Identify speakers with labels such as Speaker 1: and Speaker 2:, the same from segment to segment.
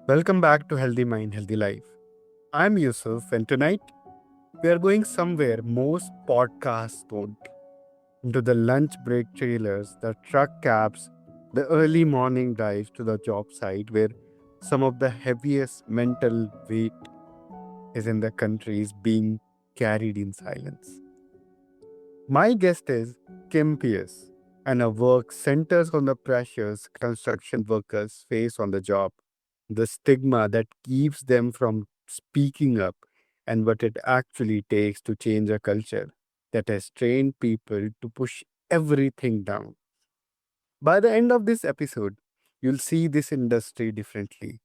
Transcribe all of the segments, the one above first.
Speaker 1: Welcome back to Healthy Mind, Healthy Life. I'm Yusuf, and tonight we are going somewhere most podcasts don't into the lunch break trailers, the truck cabs, the early morning drives to the job site where some of the heaviest mental weight is in the country is being carried in silence. My guest is Kim Pierce, and her work centers on the pressures construction workers face on the job, the stigma that keeps them from speaking up, and what it actually takes to change a culture that has trained people to push everything down. By the end of this episode, you'll see this industry differently.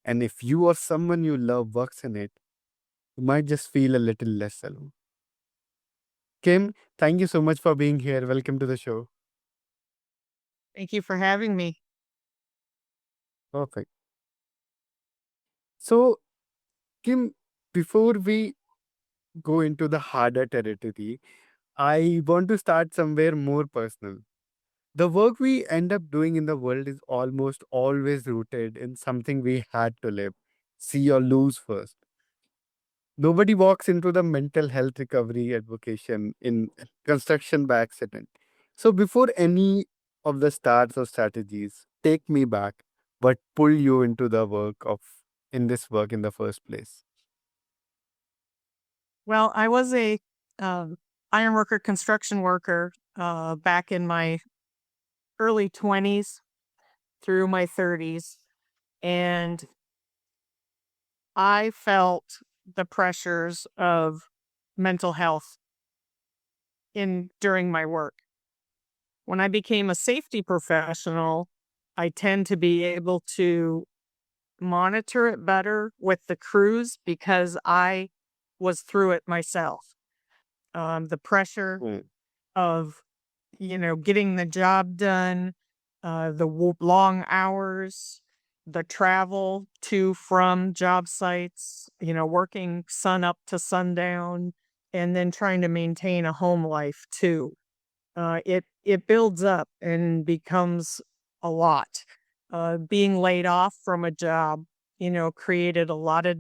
Speaker 1: And if you or someone you love works in it, you might just feel a little less alone. Kim, thank you so much for being here. Welcome to the show.
Speaker 2: Thank you for having me.
Speaker 1: Perfect. So, Kim, before we go into the harder territory, I want to start somewhere more personal. The work we end up doing in the world is almost always rooted in something we had to live, see or lose first. Nobody walks into the mental health recovery advocation in construction by accident. So, before any of the starts or strategies, take me back, but pull you into the work of in this work in the first place.
Speaker 2: Well, I was a um, iron worker, construction worker back in my early 20s through my 30s, and I felt the pressures of mental health in during my work. When I became a safety professional, I tend to be able to monitor it better with the crews because I was through it myself. The pressure
Speaker 1: Mm.
Speaker 2: of, getting the job done, long hours, the travel to from job sites, working sun up to sundown, and then trying to maintain a home life too. It builds up and becomes a lot. Being laid off from a job, created a lot of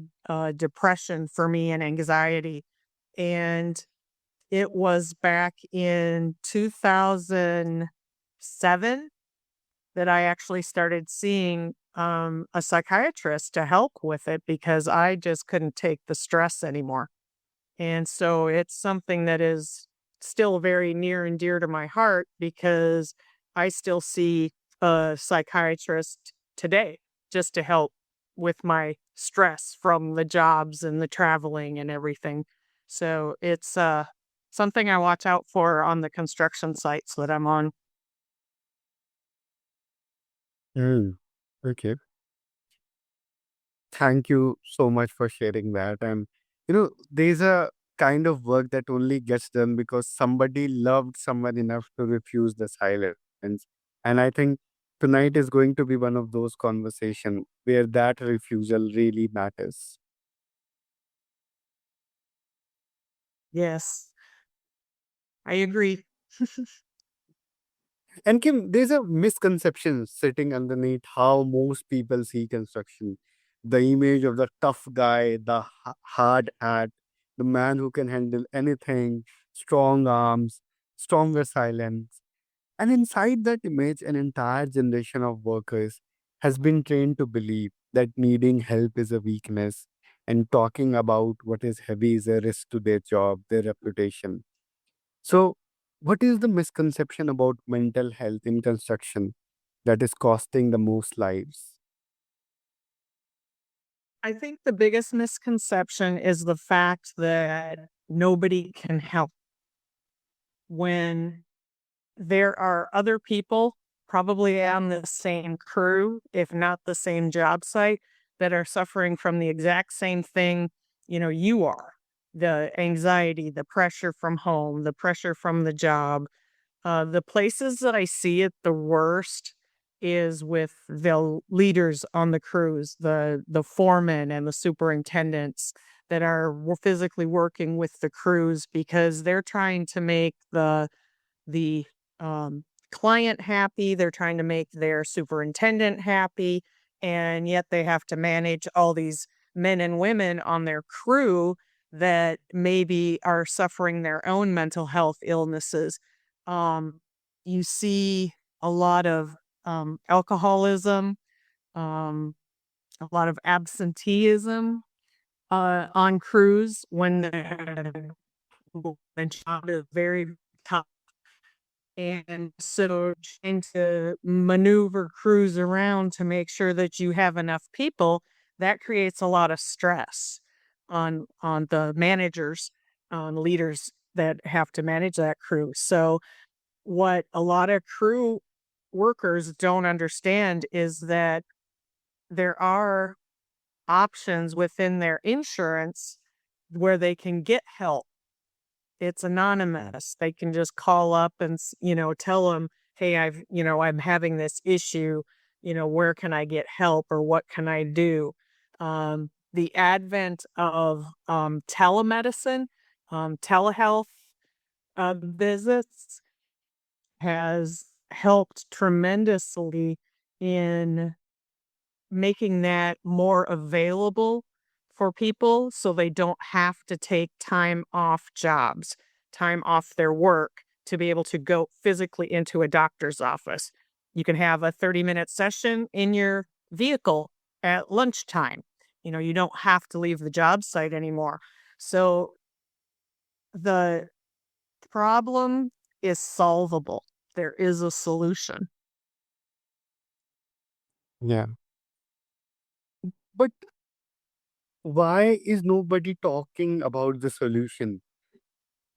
Speaker 2: depression for me and anxiety. And it was back in 2007 that I actually started seeing a psychiatrist to help with it because I just couldn't take the stress anymore. And so it's something that is still very near and dear to my heart because I still see a psychiatrist today just to help with my stress from the jobs and the traveling and everything. So it's something I watch out for on the construction sites that I'm on.
Speaker 1: Mm. Okay. Thank you so much for sharing that. And, there's a kind of work that only gets done because somebody loved someone enough to refuse the silence. And I think tonight is going to be one of those conversations where that refusal really matters.
Speaker 2: Yes, I agree.
Speaker 1: And Kim, there's a misconception sitting underneath how most people see construction. The image of the tough guy, the hard hat, the man who can handle anything, strong arms, stronger silence. And inside that image, an entire generation of workers has been trained to believe that needing help is a weakness and talking about what is heavy is a risk to their job, their reputation. So, what is the misconception about mental health in construction that is costing the most lives?
Speaker 2: I think the biggest misconception is the fact that nobody can help when there are other people probably on the same crew, if not the same job site, that are suffering from the exact same thing, you are. The anxiety, the pressure from home, the pressure from the job. The places that I see it the worst is with the leaders on the crews, the foremen and the superintendents that are physically working with the crews because they're trying to make the client happy. They're trying to make their superintendent happy. and yet they have to manage all these men and women on their crew that maybe are suffering their own mental health illnesses. Um, you see a lot of alcoholism, um, a lot of absenteeism on crews when the job is very tough. And so trying to maneuver crews around to make sure that you have enough people, that creates a lot of stress on the managers, on leaders that have to manage that crew. So what a lot of crew workers don't understand is that there are options within their insurance where they can get help. It's anonymous. They can just call up and, tell them, "Hey, I'm having this issue, where can I get help or what can I do?" The advent of telemedicine, telehealth visits has helped tremendously in making that more available for people so they don't have to take time off jobs, time off their work to be able to go physically into a doctor's office. You can have a 30-minute session in your vehicle at lunchtime. You don't have to leave the job site anymore. So the problem is solvable. There is a solution.
Speaker 1: Yeah. But why is nobody talking about the solution?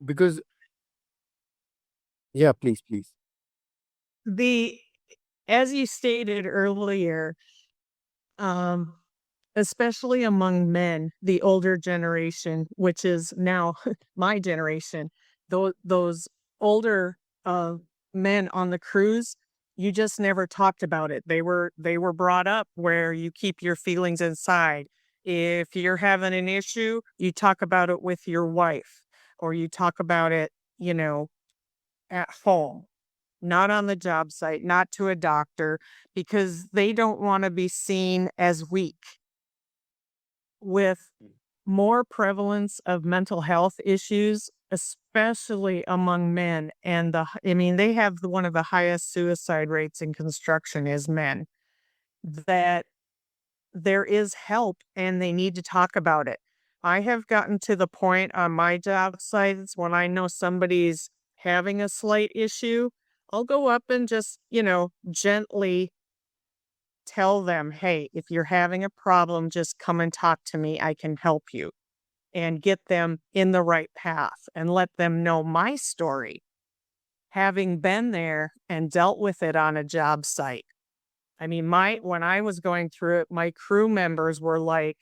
Speaker 1: Because, yeah, please, please.
Speaker 2: The As you stated earlier, um, especially among men, the older generation, which is now my generation, those older men on the cruise, you just never talked about it. They were brought up where you keep your feelings inside. If you're having an issue, you talk about it with your wife, or you talk about it, at home, not on the job site, not to a doctor, because they don't want to be seen as weak. With more prevalence of mental health issues, especially among men, and they have one of the highest suicide rates in construction is men, that there is help and they need to talk about it. I have gotten to the point on my job sites when I know somebody's having a slight issue, I'll go up and just, gently tell them, "Hey, if you're having a problem, just come and talk to me. I can help you." And get them in the right path and let them know my story, having been there and dealt with it on a job site. I mean, when I was going through it, my crew members were like,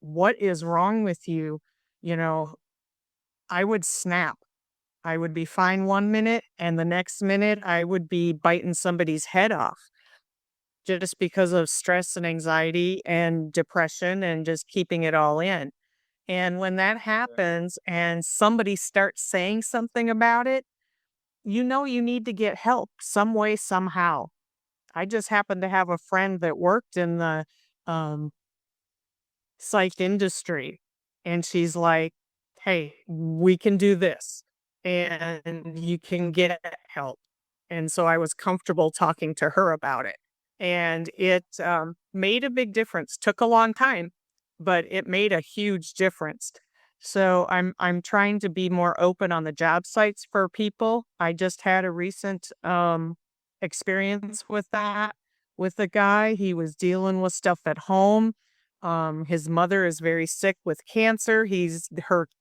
Speaker 2: "What is wrong with you?" You know, I would snap. I would be fine one minute, and the next minute I would be biting somebody's head off just because of stress and anxiety and depression and just keeping it all in. And when that happens and somebody starts saying something about it, you need to get help some way, somehow. I just happen to have a friend that worked in the um, psych industry, and she's like, "Hey, we can do this, and you can get help." And so I was comfortable talking to her about it. And it made a big difference. Took a long time, but it made a huge difference. So I'm trying to be more open on the job sites for people. I just had a recent experience with that with a guy. He was dealing with stuff at home. His mother is very sick with cancer. He's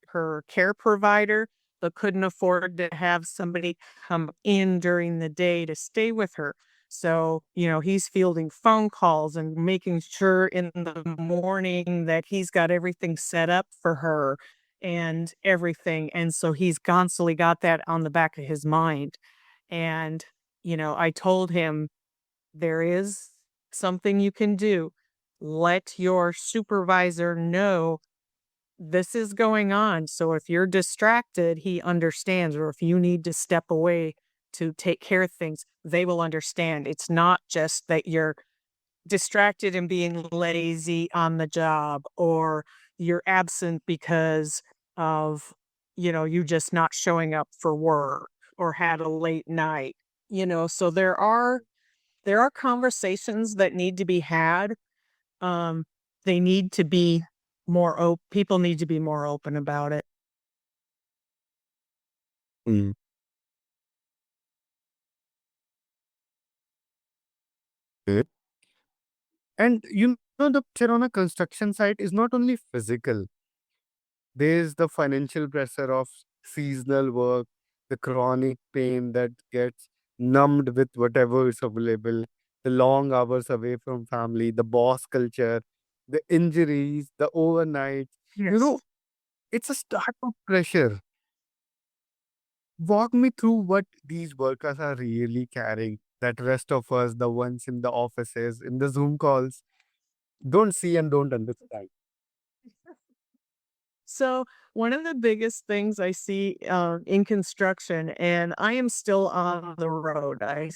Speaker 2: her care provider, but couldn't afford to have somebody come in during the day to stay with her. So, he's fielding phone calls and making sure in the morning that he's got everything set up for her and everything. And so he's constantly got that on the back of his mind. And, I told him there is something you can do. Let your supervisor know this is going on. So if you're distracted, he understands, or if you need to step away to take care of things, they will understand. It's not just that you're distracted and being lazy on the job, or you're absent because of, you just not showing up for work or had a late night. So there are conversations that need to be had. Um, they need to be people need to be more open about it.
Speaker 1: Mm. Okay. And the pressure on a construction site is not only physical. There's the financial pressure of seasonal work, the chronic pain that gets numbed with whatever is available, the long hours away from family, the boss culture, the injuries, the overnight. You
Speaker 2: Yes.
Speaker 1: know, it's a stack of pressure. Walk me through what these workers are really carrying that rest of us, the ones in the offices, in the Zoom calls, don't see and don't understand.
Speaker 2: So one of the biggest things I see in construction, and I am still on the road. I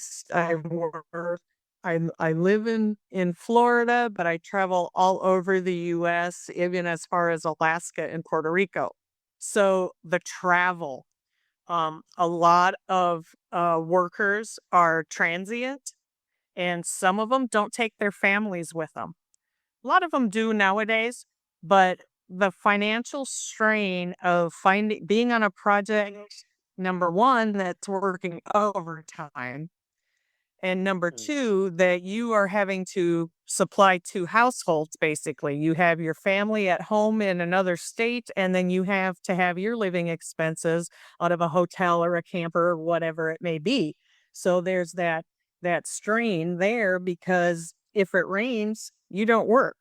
Speaker 2: work. I live in Florida, but I travel all over the U.S., even as far as Alaska and Puerto Rico. So the travel, a lot of workers are transient, and some of them don't take their families with them. A lot of them do nowadays, but the financial strain of being on a project, number 1, that's working overtime, and number
Speaker 1: Mm.
Speaker 2: 2, that you are having to supply 2 households, basically. You have your family at home in another state, and then you have to have your living expenses out of a hotel or a camper or whatever it may be. So there's that strain there, because if it rains, you don't work.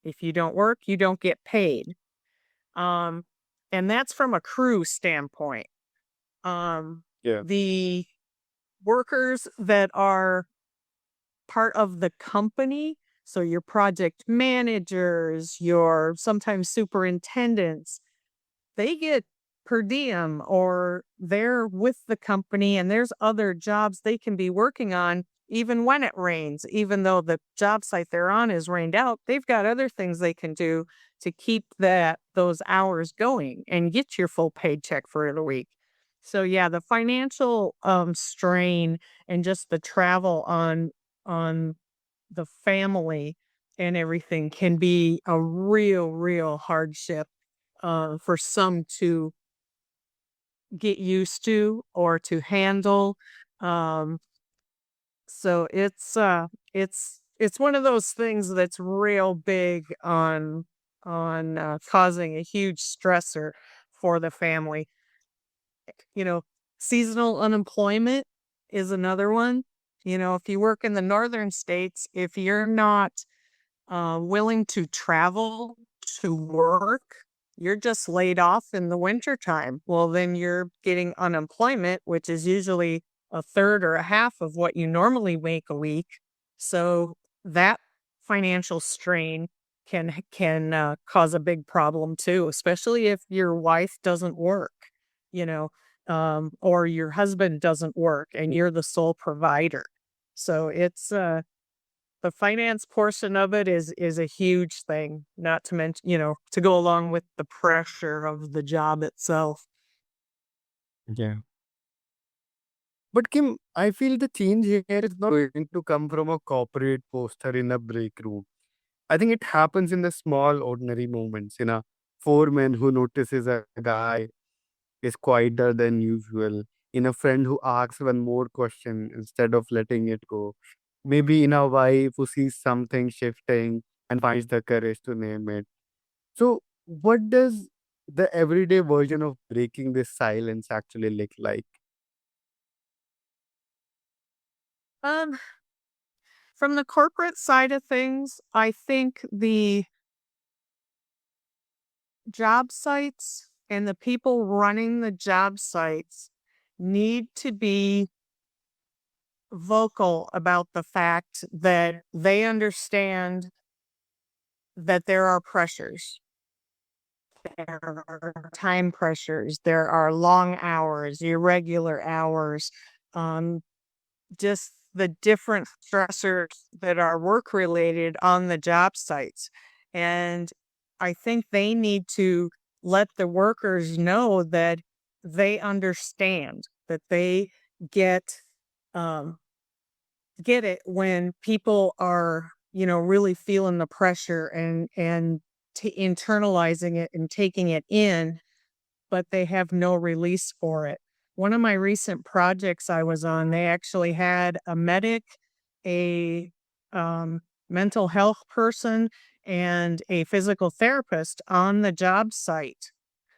Speaker 2: If you don't work, you don't get paid. Um, and that's from a crew standpoint.
Speaker 1: Yeah.
Speaker 2: The workers that are part of the company, so your project managers, your sometimes superintendents, they get per diem, or they're with the company and there's other jobs they can be working on even when it rains. Even though the job site they're on is rained out, they've got other things they can do to keep those hours going and get your full paycheck for the week. So yeah, the financial strain and just the travel on the family and everything can be a real hardship for some to get used to or to handle. Um, so it's one of those things that's real big on causing a huge stressor for the family. You know, seasonal unemployment is another one. If you work in the northern states, if you're not willing to travel to work, you're just laid off in the wintertime. Well, then you're getting unemployment, which is usually a third or a half of what you normally make a week. So that financial strain can cause a big problem too, especially if your wife doesn't work, you know, or your husband doesn't work and you're the sole provider. So it's the finance portion of it is a huge thing, not to mention, to go along with the pressure of the job itself.
Speaker 1: Yeah. But Kim, I feel the change here is not going to come from a corporate poster in a break room. I think it happens in the small, ordinary moments. In a foreman who notices a guy is quieter than usual. In a friend who asks one more question instead of letting it go. Maybe in a wife who sees something shifting and finds the courage to name it. So, what does the everyday version of breaking this silence actually look like?
Speaker 2: Um, from the corporate side of things, I think the job sites and the people running the job sites need to be vocal about the fact that they understand that there are pressures. There are time pressures, there are long hours, irregular hours, um, just the different stressors that are work related on the job sites. And I think they need to let the workers know that they understand, that they get um, get it when people are, really feeling the pressure and internalizing it and taking it in, but they have no release for it. One of my recent projects I was on, they actually had a medic, a mental health person, and a physical therapist on the job site.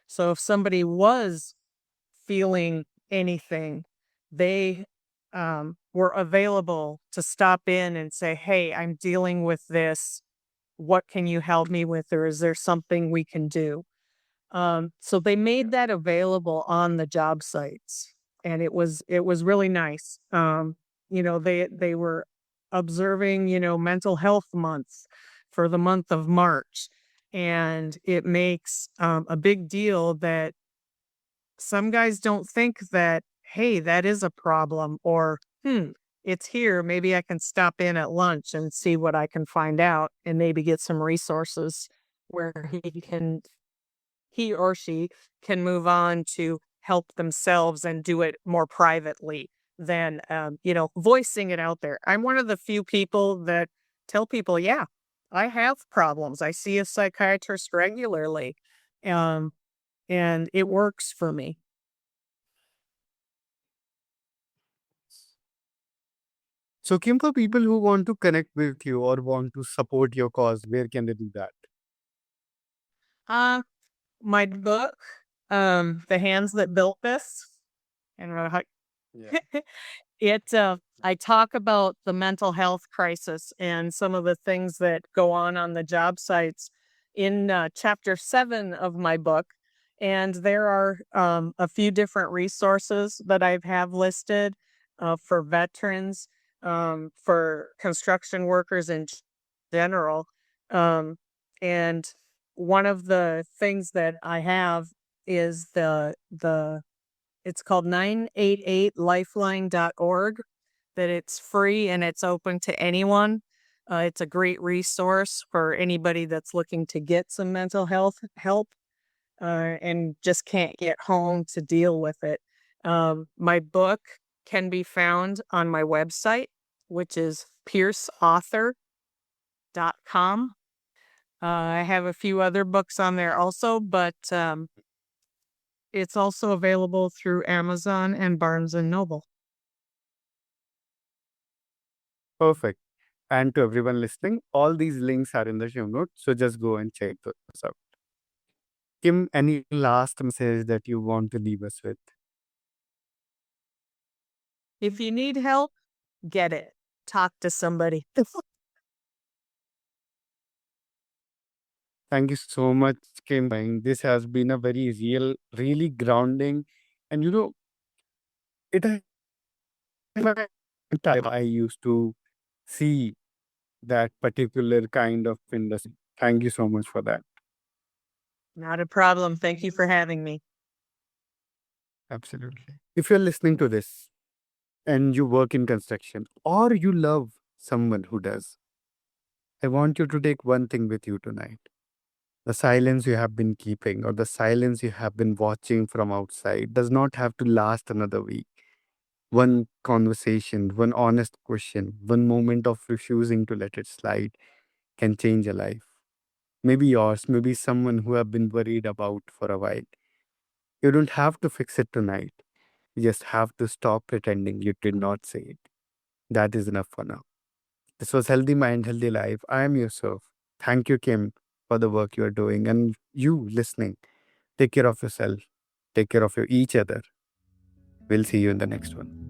Speaker 2: So if somebody was feeling anything, they were available to stop in and say, "Hey, I'm dealing with this. What can you help me with? Or is there something we can do?" So they made that available on the job sites, and it was really nice. They were observing, mental health month for the month of March, and it makes a big deal that some guys don't think that, hey, that is a problem, or it's here. Maybe I can stop in at lunch and see what I can find out and maybe get some resources where he or she can move on to help themselves and do it more privately than voicing it out there. I'm one of the few people that tell people, yeah, I have problems. I see a psychiatrist regularly. Um, and it works for me.
Speaker 1: So, Kim, for people who want to connect with you or want to support your cause, where can they do that?
Speaker 2: Uh, my book, The Hands That Built This, and
Speaker 1: Yeah.
Speaker 2: I talk about the mental health crisis and some of the things that go on the job sites in chapter 7 of my book. And there are a few different resources that I have listed for veterans, for construction workers in general. Um, and one of the things that I have is the it's called 988lifeline.org, that it's free and it's open to anyone. It's a great resource for anybody that's looking to get some mental health help and just can't get home to deal with it. My book can be found on my website, which is pierceauthor.com. I have a few other books on there also, but it's also available through Amazon and Barnes and Noble.
Speaker 1: Perfect. And to everyone listening, all these links are in the show notes. So just go and check those out. Kim, any last message that you want to leave us with?
Speaker 2: If you need help, get it. Talk to somebody.
Speaker 1: Thank you so much, Kim. This has been a very real, really grounding, and it has time I used to see that particular kind of industry. Thank you so much for that.
Speaker 2: Not a problem. Thank you for having me.
Speaker 1: Absolutely. If you're listening to this and you work in construction or you love someone who does, I want you to take one thing with you tonight. The silence you have been keeping or the silence you have been watching from outside does not have to last another week. One conversation, one honest question, one moment of refusing to let it slide can change a life. Maybe yours, maybe someone who have been worried about for a while. You don't have to fix it tonight. You just have to stop pretending you did not say it. That is enough for now. This was Healthy Mind, Healthy Life. I am Yusuf. Thank you, Kim, for the work you are doing. And you listening, take care of yourself, take care of each other. We'll see you in the next one.